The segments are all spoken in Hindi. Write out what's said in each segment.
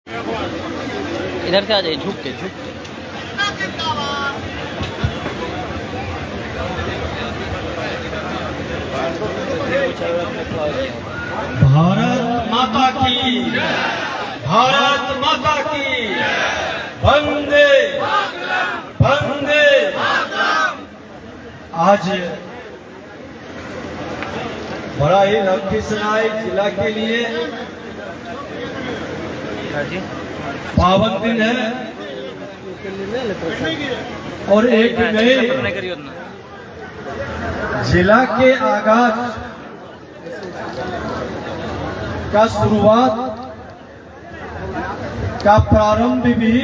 इधर से आ जाइए, झुक के झुक के। भारत माता की, भारत माता की, वंदे वंदे। आज बड़ा ही लखीसराय जिला के लिए पावन दिन है और एक नए जिला के आगाज का शुरुआत का प्रारंभ भी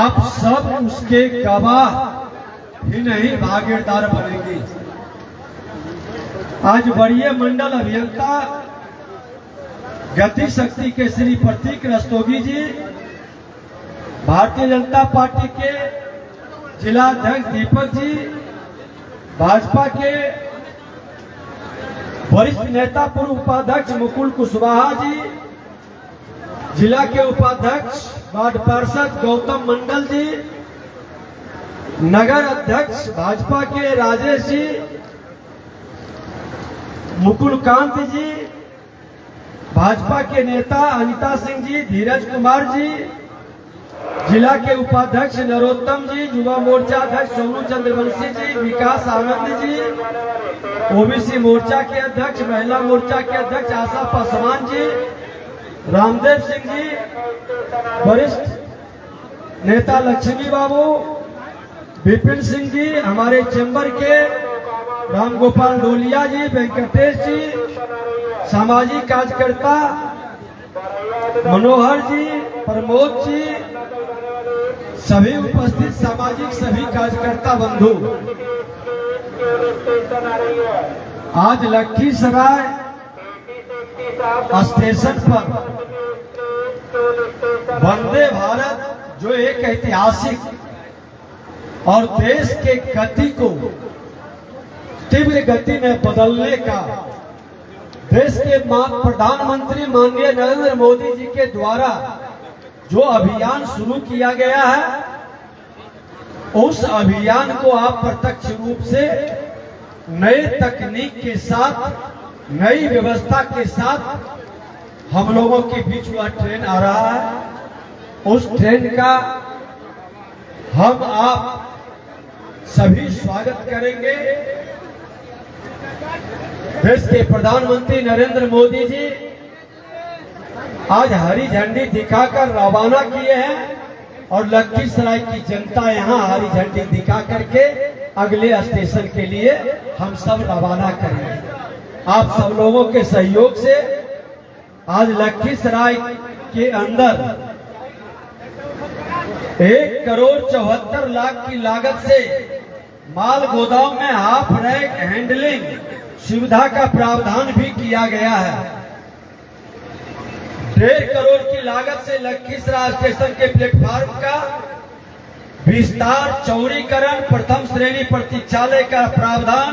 आप सब उसके गवाह ही नहीं भागीदार बनेंगे। आज वरीय मंडल अभियंता गति शक्ति के श्री प्रतीक रस्तोगी जी, भारतीय जनता पार्टी के जिला अध्यक्ष दीपक जी, भाजपा के वरिष्ठ नेता पूर्व उपाध्यक्ष मुकुल कुशवाहा जी, जिला के उपाध्यक्ष वार्ड पार्षद गौतम मंडल जी, नगर अध्यक्ष भाजपा के राजेश जी, मुकुल कांत जी, भाजपा के नेता अनिता सिंह जी, धीरज कुमार जी, जिला के उपाध्यक्ष नरोत्तम जी, युवा मोर्चा अध्यक्ष सोनू चंद्रवंशी जी, विकास आनंद जी, ओबीसी मोर्चा के अध्यक्ष, महिला मोर्चा के अध्यक्ष आशा पासवान जी, रामदेव सिंह जी, वरिष्ठ नेता लक्ष्मी बाबू, विपिन सिंह जी, हमारे चैम्बर के राम गोपाल डोलिया जी, वेंकटेश जी, सामाजिक कार्यकर्ता मनोहर जी, प्रमोद जी, सभी उपस्थित सामाजिक सभी कार्यकर्ता बंधु, आज लखीसराय स्टेशन पर वंदे भारत जो एक ऐतिहासिक और देश के गति को तीव्र गति में बदलने का देश के प्रधानमंत्री माननीय नरेंद्र मोदी जी के द्वारा जो अभियान शुरू किया गया है, उस अभियान को आप प्रत्यक्ष रूप से नए तकनीक के साथ, नई व्यवस्था के साथ हम लोगों के बीच वह ट्रेन आ रहा है। उस ट्रेन का हम आप सभी स्वागत करेंगे। देश के प्रधानमंत्री नरेंद्र मोदी जी आज हरी झंडी दिखाकर रवाना किए हैं और लखीसराय की जनता यहां हरी झंडी दिखा करके अगले स्टेशन के लिए हम सब रवाना करेंगे। आप सब लोगों के सहयोग से आज लखीसराय के अंदर 1,74,00,000 की लागत से माल गोदाम में हाफ रैक हैंडलिंग सुविधा का प्रावधान भी किया गया है। 1.5 करोड़ की लागत से लखीसराय स्टेशन के प्लेटफार्म का विस्तार, चौड़ीकरण, प्रथम श्रेणी प्रतीक्षालय का प्रावधान,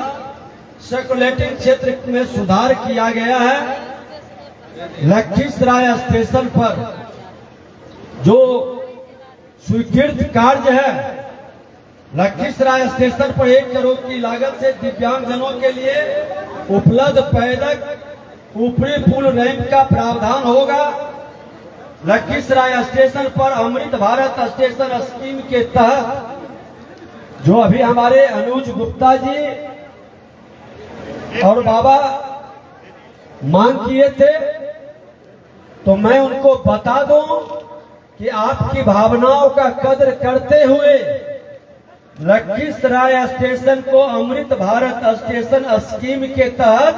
सर्कुलेटिंग क्षेत्र में सुधार किया गया है। लखीसराय स्टेशन पर जो स्वीकृत कार्य है, लखीसराय स्टेशन पर 1 करोड़ की लागत से दिव्यांगजनों के लिए उपलब्ध पैदल ऊपरी पुल रैंप का प्रावधान होगा। लखीसराय स्टेशन पर अमृत भारत स्टेशन स्कीम के तहत जो अभी हमारे अनुज गुप्ता जी और बाबा मांग किए थे, तो मैं उनको बता दूं कि आपकी भावनाओं का कद्र करते हुए लखीसराय स्टेशन को अमृत भारत स्टेशन स्कीम के तहत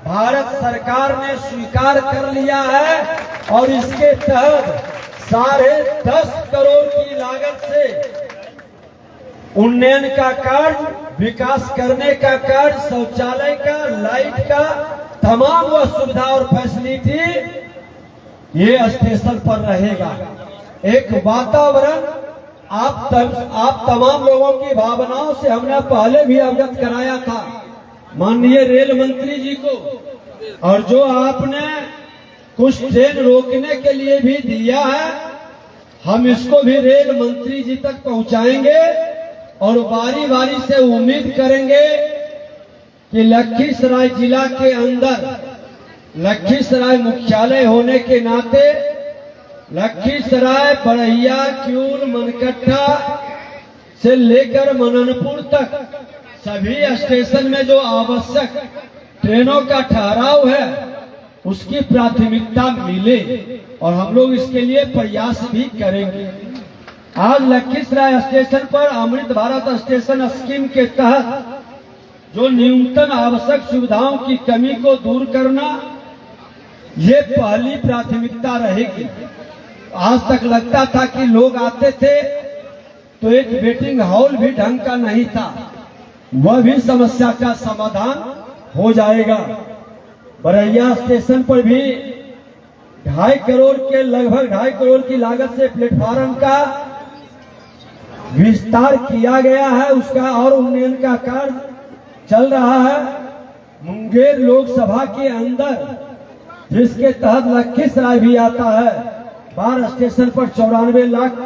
भारत सरकार ने स्वीकार कर लिया है और इसके तहत 10.5 करोड़ की लागत से उन्नयन का कार्य, विकास करने का कार्य, शौचालय का, लाइट का, तमाम वह सुविधा और फैसिलिटी ये स्टेशन पर रहेगा। एक वातावरण आप तमाम लोगों की भावनाओं से हमने पहले भी अवगत कराया था माननीय रेल मंत्री जी को, और जो आपने कुछ ट्रेन रोकने के लिए भी दिया है। हम इसको भी रेल मंत्री जी तक पहुंचाएंगे और बारी बारी से उम्मीद करेंगे कि लखीसराय जिला के अंदर लखीसराय मुख्यालय होने के नाते लखीसराय, बड़हिया, क्यूल, मनकट्टा से लेकर मननपुर तक सभी स्टेशन में जो आवश्यक ट्रेनों का ठहराव है उसकी प्राथमिकता मिले और हम लोग इसके लिए प्रयास भी करेंगे। आज लखीसराय स्टेशन पर अमृत भारत स्टेशन स्कीम के तहत जो न्यूनतम आवश्यक सुविधाओं की कमी को दूर करना ये पहली प्राथमिकता रहेगी। आज तक लगता था कि लोग आते थे तो एक वेटिंग हॉल भी ढंग का नहीं था, वह भी समस्या का समाधान हो जाएगा। बरैया स्टेशन पर भी 2.5 करोड़ के लगभग 2.5 करोड़ की लागत से प्लेटफार्म का विस्तार किया गया है, उसका और उन्नयन का कार्य चल रहा है। मुंगेर लोकसभा के अंदर जिसके तहत लखीसराय भी आता है, बार स्टेशन पर 94 लाख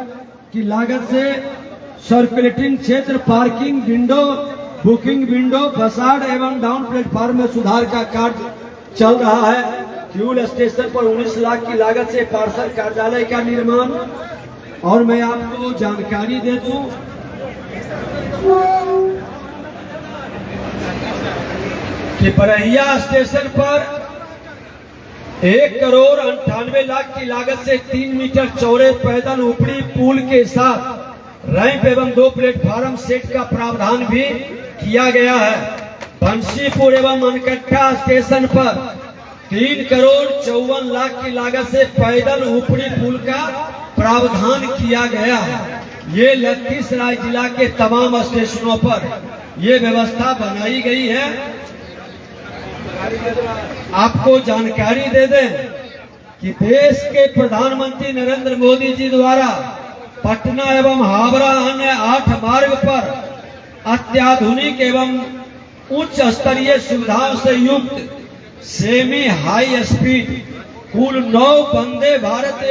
की लागत से सर्कुलेटिंग क्षेत्र, parking window, booking window, facade एवं डाउन प्लेटफार्म में सुधार का कार्य चल रहा है। फ्यूल स्टेशन पर 19 लाख की लागत से पार्सल कार्यालय का निर्माण। और मैं आपको जानकारी दे दूं कि बरहिया स्टेशन पर 1 करोड़ 98 लाख की लागत से 3 मीटर चौड़े पैदल ऊपरी पुल के साथ रैंप एवं 2 प्लेटफार्म सेट का प्रावधान भी किया गया है। बंशीपुर एवं मनकट्टा स्टेशन पर 3 करोड़ 54 लाख की लागत से पैदल ऊपरी पुल का प्रावधान किया गया है। ये लखीसराय जिला के तमाम स्टेशनों पर ये व्यवस्था बनाई गई है। आपको जानकारी दे दें कि देश के प्रधानमंत्री नरेंद्र मोदी जी द्वारा पटना एवं हावड़ा अन्य 8 मार्ग पर अत्याधुनिक एवं उच्च स्तरीय सुविधाओं से युक्त सेमी हाई स्पीड कुल 9 वंदे भारत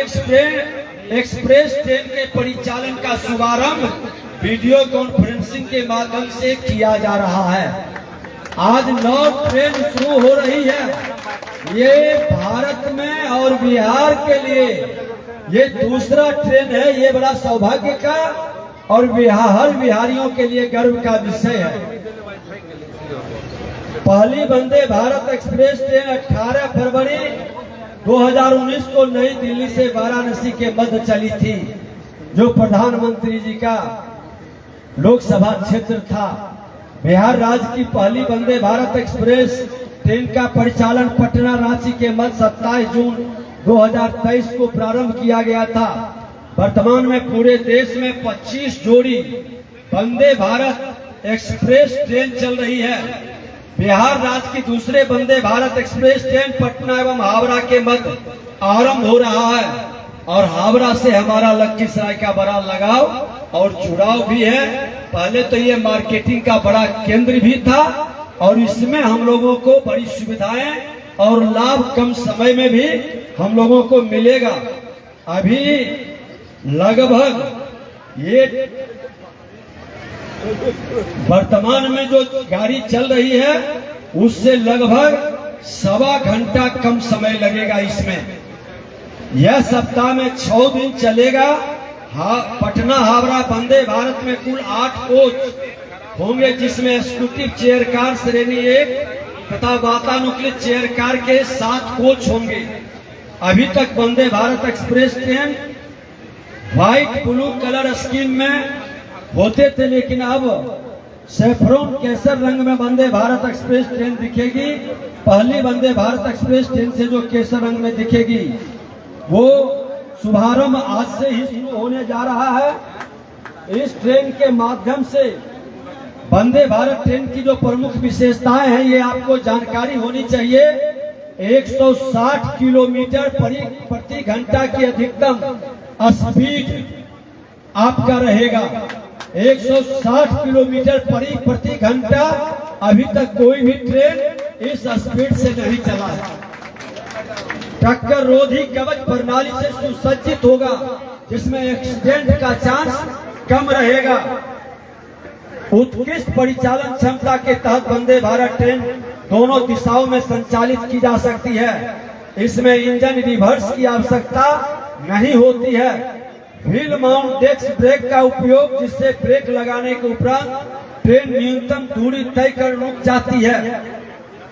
एक्सप्रेस ट्रेन के परिचालन का शुभारंभ वीडियो कॉन्फ्रेंसिंग के माध्यम से किया जा रहा है। आज 9 ट्रेन शुरू हो रही है। ये भारत में और बिहार के लिए ये दूसरा ट्रेन है। ये बड़ा सौभाग्य का और हर बिहारियों के लिए गर्व का विषय है। पहली वंदे भारत एक्सप्रेस ट्रेन 18 फरवरी 2019 को नई दिल्ली से वाराणसी के मध्य चली थी, जो प्रधानमंत्री जी का लोकसभा क्षेत्र था। बिहार राज्य की पहली वंदे भारत एक्सप्रेस ट्रेन का परिचालन पटना रांची के मध्य 27 जून 2023 को प्रारंभ किया गया था। वर्तमान में पूरे देश में 25 जोड़ी वंदे भारत एक्सप्रेस ट्रेन चल रही है। बिहार राज्य की दूसरे वंदे भारत एक्सप्रेस ट्रेन पटना एवं हावड़ा के मध्य आरंभ हो रहा है और हावड़ा से हमारा लखीसराय का बड़ा लगाव और जुड़ाव भी है। पहले तो ये मार्केटिंग का बड़ा केंद्र भी था और इसमें हम लोगों को बड़ी सुविधाएं और लाभ कम समय में भी हम लोगों को मिलेगा। अभी लगभग ये वर्तमान में जो गाड़ी चल रही है उससे लगभग 1.25 घंटा कम समय लगेगा। इसमें यह सप्ताह में 6 दिन चलेगा। पटना हावड़ा वंदे भारत में कुल 8 कोच होंगे, जिसमें एग्जीक्यूटिव चेयर कार श्रेणी 1 तथा वातानुकूलित चेयर कार के 7 कोच होंगे। अभी तक Vande Bharat express train white blue colour scheme में होते थे, लेकिन अब सैफरन केसर रंग में वंदे भारत एक्सप्रेस ट्रेन दिखेगी। पहली वंदे भारत एक्सप्रेस ट्रेन से जो केसर रंग में दिखेगी वो शुभारंभ आज से ही शुरू होने जा रहा है। इस ट्रेन के माध्यम से वंदे भारत ट्रेन की जो प्रमुख विशेषताएं हैं ये आपको जानकारी होनी चाहिए। 160 किलोमीटर प्रति घंटा की अधिकतम स्पीड आपका रहेगा। 160 किलोमीटर प्रति घंटा अभी तक कोई भी ट्रेन इस स्पीड से नहीं चला है। टक्कर रोधी कवच प्रणाली से सुसज्जित होगा, जिसमें एक्सीडेंट का चांस कम रहेगा। उत्कृष्ट परिचालन क्षमता के तहत वंदे भारत ट्रेन दोनों दिशाओं में संचालित की जा सकती है। इसमें इंजन रिवर्स की आवश्यकता नहीं होती है। व्हील माउंट डिस्क ब्रेक का उपयोग, जिससे ब्रेक लगाने के उपरांत ट्रेन न्यूनतम दूरी तय कर रुक जाती है।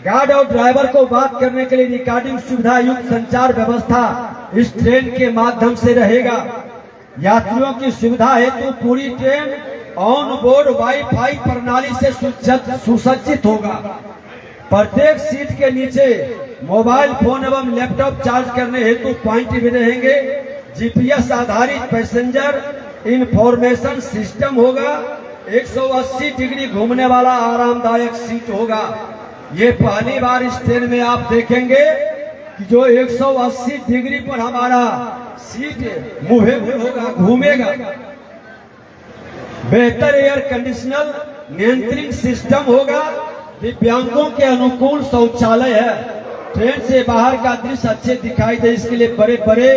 गार्ड और ड्राइवर को बात करने के लिए रिकॉर्डिंग सुविधा युक्त संचार व्यवस्था इस ट्रेन के माध्यम से रहेगा। यात्रियों की सुविधा हेतु पूरी ट्रेन ऑन बोर्ड वाईफाई प्रणाली से सुसज्जित होगा। प्रत्येक सीट के नीचे मोबाइल फोन एवं लैपटॉप चार्ज करने हेतु पॉइंट भी रहेंगे। जीपीएस आधारित पैसेंजर इंफॉर्मेशन सिस्टम होगा। 180 डिग्री घूमने वाला आरामदायक सीट होगा। ये पहली बार इस ट्रेन में आप देखेंगे कि जो 180 डिग्री पर हमारा सीट मूवेबल होगा, घूमेगा। बेहतर एयर कंडीशनर नियंत्रण सिस्टम होगा। दिव्यांगों के अनुकूल शौचालय है। ट्रेन से बाहर का दृश्य अच्छे दिखाई दे, इसके लिए बड़े बड़े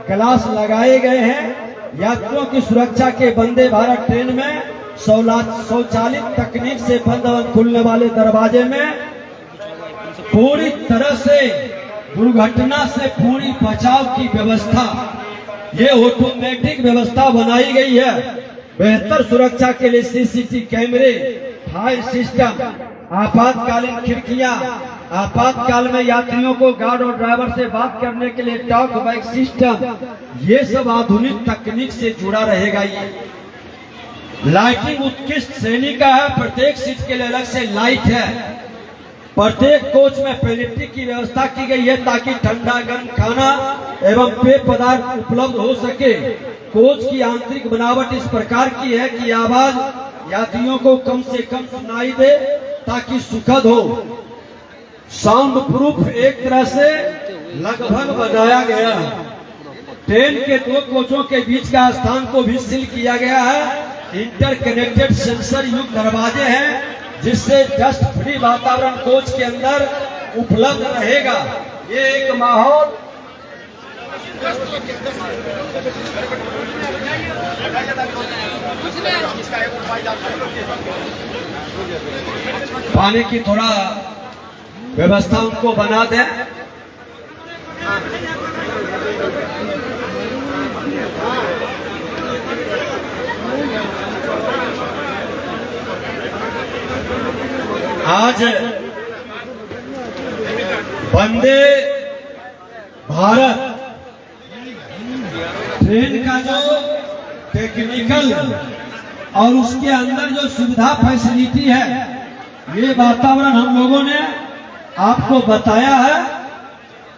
ग्लास लगाए गए हैं। यात्रियों की सुरक्षा के वंदे भारत ट्रेन में स्वचालित तकनीक से बंद और खुलने वाले दरवाजे में पूरी तरह से दुर्घटना से पूरी बचाव की व्यवस्था, ये ऑटोमेटिक व्यवस्था बनाई गई है। बेहतर सुरक्षा के लिए सीसीटीवी कैमरे, फायर सिस्टम, आपातकालीन खिड़कियां, आपातकाल में यात्रियों को गार्ड और ड्राइवर से बात करने के लिए टॉक बैक सिस्टम, ये सब आधुनिक तकनीक से जुड़ा रहेगा। ये लाइटिंग उत्कृष्ट श्रेणी का है। प्रत्येक सीट के लिए अलग से लाइट है। प्रत्येक कोच में पेलिट्री की व्यवस्था की गई है ताकि ठंडा गर्म खाना एवं पेय पदार्थ उपलब्ध हो सके। कोच की आंतरिक बनावट इस प्रकार की है कि आवाज यात्रियों को कम से कम सुनाई दे ताकि सुखद हो। साउंड प्रूफ एक तरह से लगभग बनाया गया है। ट्रेन के दो कोचों के बीच का स्थान को भी सील किया गया है। इंटरकनेक्टेड सेंसर युक्त दरवाजे हैं, जिससे डस्ट फ्री वातावरण कोच के अंदर उपलब्ध रहेगा। ये एक माहौल पानी की थोड़ा व्यवस्था उनको बना दें। आज वंदे भारत ट्रेन का जो टेक्निकल और उसके अंदर जो सुविधा फैसिलिटी है, ये वातावरण हम लोगों ने आपको बताया है।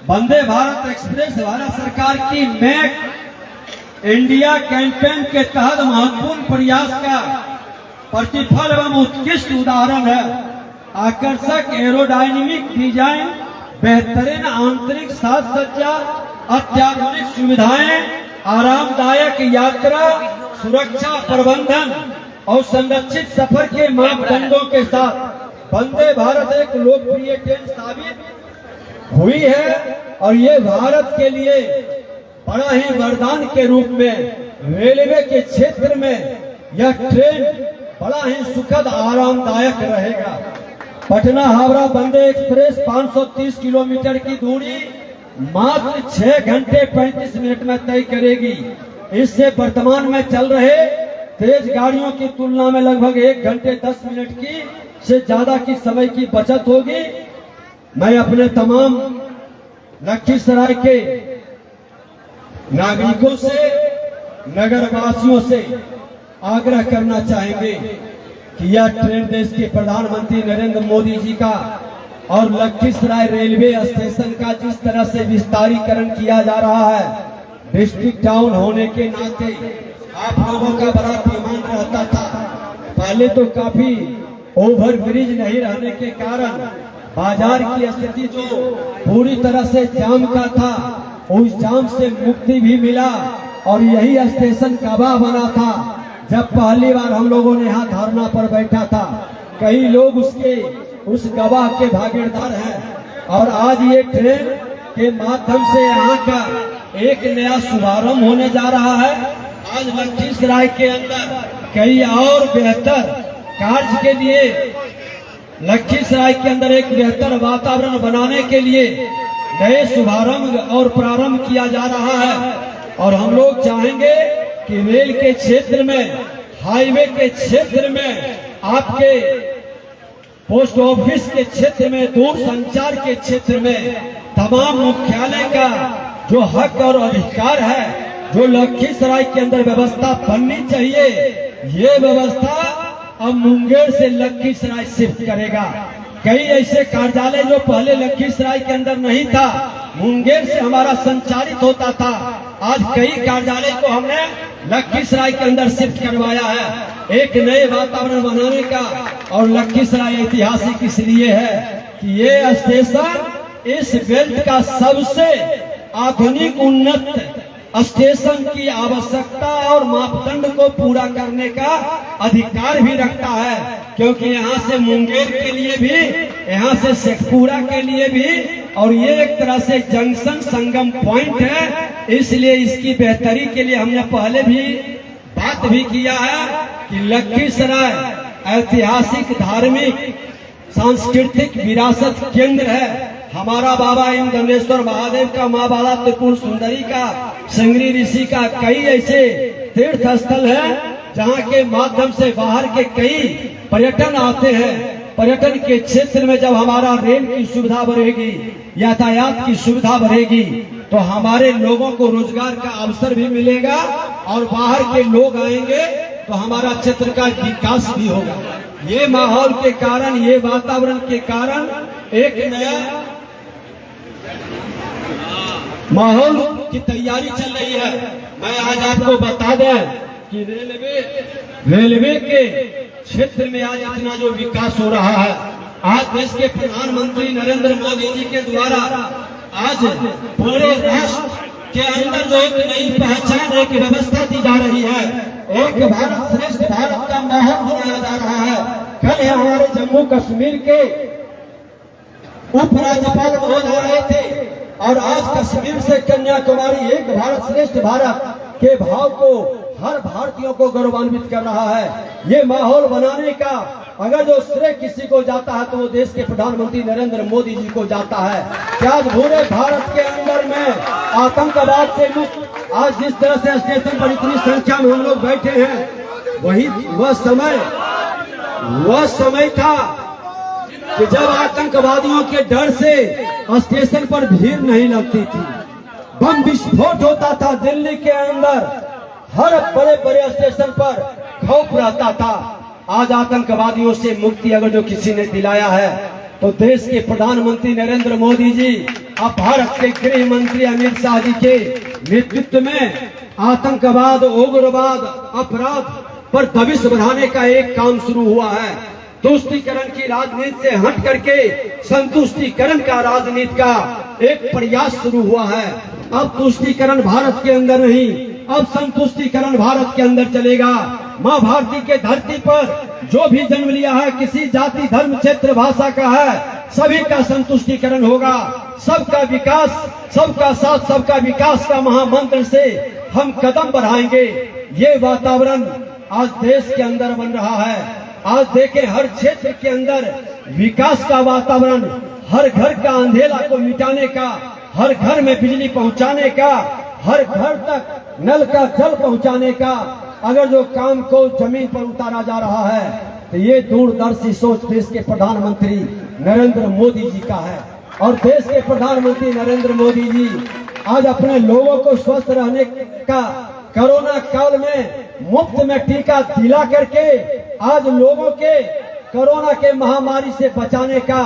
वंदे भारत एक्सप्रेस भारत सरकार की मेक इंडिया कैंपेन के तहत महत्वपूर्ण प्रयास का प्रतिफल एवं उत्कृष्ट उदाहरण है। आकर्षक एरोडायनेमिक डिजाइन, बेहतरीन आंतरिक साज सज्जा, अत्याधुनिक सुविधाएं, आरामदायक यात्रा, सुरक्षा प्रबंधन और संरक्षित सफर के मापदंडों के साथ वंदे भारत एक लोकप्रिय ट्रेन साबित हुई है। और ये भारत के लिए बड़ा ही वरदान के रूप में रेलवे के क्षेत्र में यह ट्रेन बड़ा ही सुखद आरामदायक रहेगा। पटना हावड़ा वंदे एक्सप्रेस 530 किलोमीटर की दूरी मात्र 6 घंटे 35 मिनट में तय करेगी। इससे वर्तमान में चल रहे तेज गाड़ियों की तुलना में लगभग 1 घंटे 10 मिनट की से ज्यादा की समय की बचत होगी। मैं अपने तमाम लखीसराय के नागरिकों से, नगरवासियों से आग्रह करना चाहेंगे कि यह ट्रेन देश के प्रधानमंत्री नरेंद्र मोदी जी का और लखीसराय रेलवे स्टेशन का जिस तरह से विस्तारीकरण किया जा रहा है, डिस्ट्रिक्ट टाउन होने के नाते आप लोगों का बड़ा डिमांड रहता था। पहले तो काफी ओवर ब्रिज नहीं रहने के कारण बाजार की स्थिति जो पूरी तरह से जाम का था, उस जाम से मुक्ति भी मिला और यही स्टेशन गवाह बना था। जब पहली बार हम लोगों ने यहाँ धरना पर बैठा था, कई लोग उस गवाह के भागीदार हैं। और आज ये ट्रेन के माध्यम से यहाँ का एक नया शुभारंभ होने जा रहा है। आज लखीसराय के अंदर कई और बेहतर कार्य के लिए, लखीसराय के अंदर एक बेहतर वातावरण बनाने के लिए नए शुभारंभ और प्रारंभ किया जा रहा है। और हम लोग चाहेंगे कि रेल के क्षेत्र में, हाईवे के क्षेत्र में, आपके पोस्ट ऑफिस के क्षेत्र में, दूर संचार के क्षेत्र में तमाम मुख्यालय का जो हक और अधिकार है, जो लखीसराय के अंदर व्यवस्था बननी चाहिए, ये व्यवस्था अब मुंगेर से लखीसराय शिफ्ट करेगा। कई ऐसे कार्यालय जो पहले लखीसराय के अंदर नहीं था, मुंगेर से हमारा संचालित होता था, आज कई कार्यालय को हमने लखीसराय के अंदर शिफ्ट करवाया है, एक नए वातावरण बनाने का। और लखीसराय ऐतिहासिक इसलिए है कि ये स्टेशन इस बेल्ट का सबसे आधुनिक उन्नत स्टेशन की आवश्यकता और मापदंड को पूरा करने का अधिकार भी रखता है, क्योंकि यहाँ से मुंगेर के लिए भी, यहाँ से शेखपुरा के लिए भी, और ये एक तरह से जंक्शन संगम पॉइंट है। इसलिए इसकी बेहतरी के लिए हमने पहले भी बात भी किया है कि लखीसराय ऐतिहासिक, धार्मिक, सांस्कृतिक विरासत केंद्र है। हमारा बाबा इंद्रनेश्वर महादेव का, माँ बाला त्रिपुर सुंदरी का, संगरी ऋषि का कई ऐसे तीर्थ स्थल है जहाँ के माध्यम से बाहर के कई पर्यटन आते हैं। पर्यटन के क्षेत्र में जब हमारा रेल की सुविधा बढ़ेगी, यातायात की सुविधा बढ़ेगी, तो हमारे लोगों को रोजगार का अवसर भी मिलेगा और बाहर के लोग आएंगे तो हमारा क्षेत्र का विकास भी होगा। ये माहौल के कारण, ये वातावरण के कारण एक नया माहौल की तैयारी चल रही है। मैं आज आपको बता दें कि रेलवे के क्षेत्र में आज इतना जो विकास हो रहा है, आज देश के प्रधानमंत्री नरेंद्र मोदी जी के द्वारा आज पूरे राष्ट्र के अंदर जो एक नई पहचान, एक व्यवस्था दी जा रही है, एक भारत श्रेष्ठ भारत का माहौल बनाया जा रहा है। कल हमारे जम्मू कश्मीर के उपराज्यपाल महोदय आए थे और आज कश्मीर से कन्याकुमारी एक भारत श्रेष्ठ भारत के भाव को हर भारतीयों को गौरवान्वित कर रहा है। ये माहौल बनाने का अगर जो श्रेय किसी को जाता है तो वो देश के प्रधानमंत्री नरेंद्र मोदी जी को जाता है। क्या आज पूरे भारत के अंदर में आतंकवाद से मुक्त, आज जिस तरह से स्टेशन पर इतनी संख्या में हम लोग बैठे हैं, वही वह समय था कि जब आतंकवादियों के डर से स्टेशन पर भीड़ नहीं लगती थी, बम विस्फोट होता था दिल्ली के अंदर, हर बड़े बड़े स्टेशन पर खौफ रहता था। आज आतंकवादियों से मुक्ति अगर जो किसी ने दिलाया है तो देश के प्रधानमंत्री नरेंद्र मोदी जी, अब भारत के गृह मंत्री अमित शाह जी के नेतृत्व में आतंकवाद, उग्रवाद, अपराध पर दबिश बढ़ाने का एक काम शुरू हुआ है। तुष्टीकरण की राजनीति से हट करके संतुष्टीकरण का राजनीति का एक प्रयास शुरू हुआ है। अब तुष्टीकरण भारत के अंदर नहीं, अब संतुष्टीकरण भारत के अंदर चलेगा। माँ भारती के धरती पर जो भी जन्म लिया है, किसी जाति, धर्म, क्षेत्र, भाषा का है, सभी का संतुष्टीकरण होगा। सबका विकास, सबका साथ, सबका विकास का महामंत्र से हम कदम बढ़ाएंगे। ये वातावरण आज देश के अंदर बन रहा है। आज देखें, हर क्षेत्र के अंदर विकास का वातावरण, हर घर का अंधेरा को मिटाने का, हर घर में बिजली पहुंचाने का, हर घर तक नल का जल पहुंचाने का अगर जो काम को जमीन पर उतारा जा रहा है तो ये दूरदर्शी सोच देश के प्रधानमंत्री नरेंद्र मोदी जी का है। और देश के प्रधानमंत्री नरेंद्र मोदी जी आज अपने लोगों को स्वस्थ रहने का, कोरोना काल में मुफ्त में टीका दिला करके आज लोगों के कोरोना के महामारी से बचाने का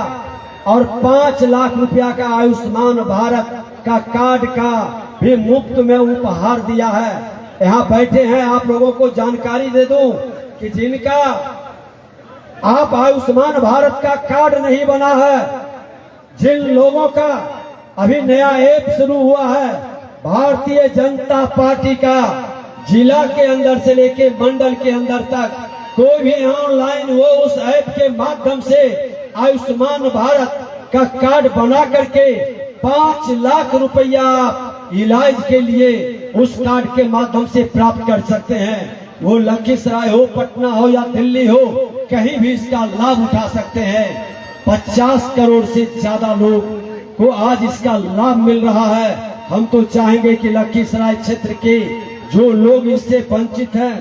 और 5 लाख रुपया का आयुष्मान भारत का कार्ड का भी मुफ्त में उपहार दिया है। यहाँ बैठे हैं, आप लोगों को जानकारी दे दूं कि जिनका आप आयुष्मान भारत का कार्ड नहीं बना है, जिन लोगों का अभी नया ऐप शुरू हुआ है, भारतीय जनता पार्टी का जिला के अंदर से लेके मंडल के अंदर तक कोई भी ऑनलाइन वो उस ऐप के माध्यम से आयुष्मान भारत का कार्ड बना करके 5 लाख रुपया इलाज के लिए उस कार्ड के माध्यम से प्राप्त कर सकते हैं। वो लखीसराय हो, पटना हो या दिल्ली हो, कहीं भी इसका लाभ उठा सकते हैं। 50 करोड़ से ज्यादा लोग को आज इसका लाभ मिल रहा है। हम तो चाहेंगे कि लखीसराय क्षेत्र के जो लोग इससे वंचित हैं,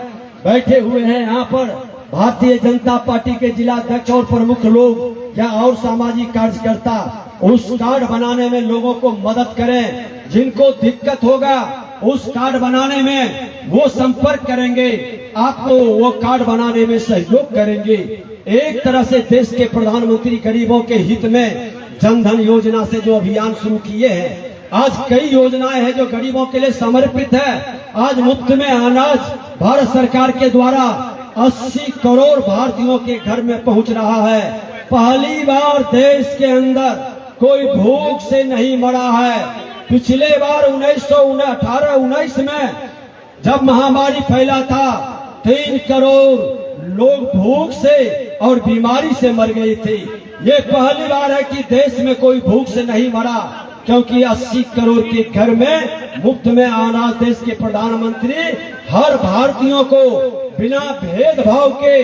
बैठे हुए हैं यहाँ पर, भारतीय जनता पार्टी के जिला अध्यक्ष और प्रमुख लोग या और सामाजिक कार्यकर्ता उस कार्ड बनाने में लोगों को मदद करें। जिनको दिक्कत होगा उस कार्ड बनाने में वो संपर्क करेंगे, आपको वो कार्ड बनाने में सहयोग करेंगे। एक तरह से देश के प्रधानमंत्री गरीबों के हित में जनधन योजना से जो अभियान शुरू किए हैं, आज कई योजनाएं हैं जो गरीबों के लिए समर्पित है। आज मुफ्त में अनाज भारत सरकार के द्वारा 80 करोड़ भारतीयों के घर में पहुंच रहा है। पहली बार देश के अंदर कोई भूख से नहीं मरा है। पिछले बार 1918-19 में जब महामारी फैला था, 3 करोड़ लोग भूख से और बीमारी से मर गए थे। ये पहली बार है कि देश में कोई भूख से नहीं मरा, क्योंकि 80 करोड़ के घर में मुफ्त में अनाज देश के प्रधानमंत्री हर भारतीयों को बिना भेदभाव के,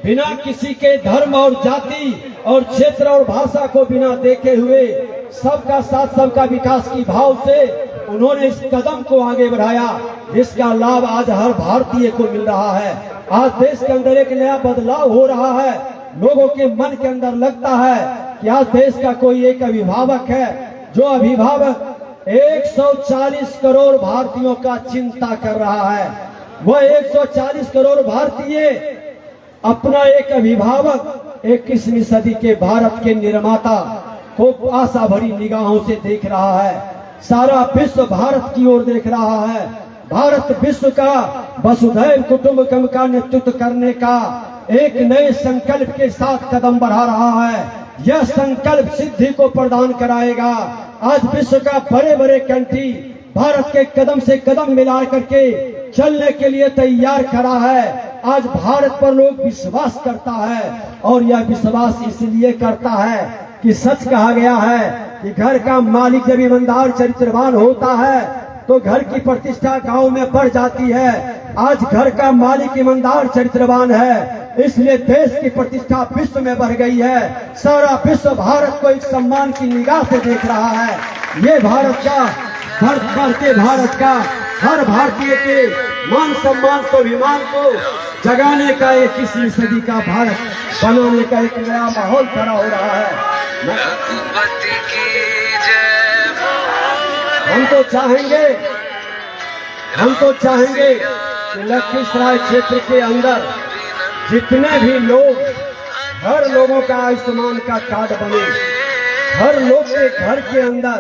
बिना किसी के धर्म और जाति और क्षेत्र और भाषा को बिना देखे हुए सबका साथ सबका विकास की भाव से उन्होंने इस कदम को आगे बढ़ाया, जिसका लाभ आज हर भारतीय को मिल रहा है। आज देश के अंदर एक नया बदलाव हो रहा है। लोगों के मन के अंदर लगता है कि आज देश का कोई एक अभिभावक है, जो अभिभावक 140 करोड़ भारतीयों का चिंता कर रहा है। वह 140 करोड़ भारतीय अपना एक अभिभावक 21वीं सदी के भारत के निर्माता को आशा भरी निगाहों से देख रहा है। सारा विश्व भारत की ओर देख रहा है। भारत विश्व का वसुधैव कुटुंबकम का नेतृत्व करने का एक नए संकल्प के साथ कदम बढ़ा रहा है। यह संकल्प सिद्धि को प्रदान कराएगा। आज विश्व का बड़े बड़े कंट्री भारत के कदम से कदम मिला करके चलने के लिए तैयार खड़ा है। आज भारत पर लोग विश्वास करता है, और यह विश्वास इसलिए करता है कि सच कहा गया है कि घर का मालिक जब ईमानदार चरित्रवान होता है तो घर की प्रतिष्ठा गांव में बढ़ जाती है। आज घर का मालिक ईमानदार चरित्रवान है, इसलिए देश की प्रतिष्ठा विश्व में बढ़ गई है। सारा विश्व भारत को एक सम्मान की निगाह से देख रहा है। ये भारत का, बढ़ते भारत का, हर भारतीय के मान सम्मान स्वाभिमान को जगाने का 21वीं सदी का भारत बनाने का एक नया माहौल खड़ा हो रहा है। हम तो चाहेंगे कि लखीसराय क्षेत्र के अंदर जितने भी लोग, हर लोगों का आयुष्मान का कार्ड बने, हर लोग के घर के अंदर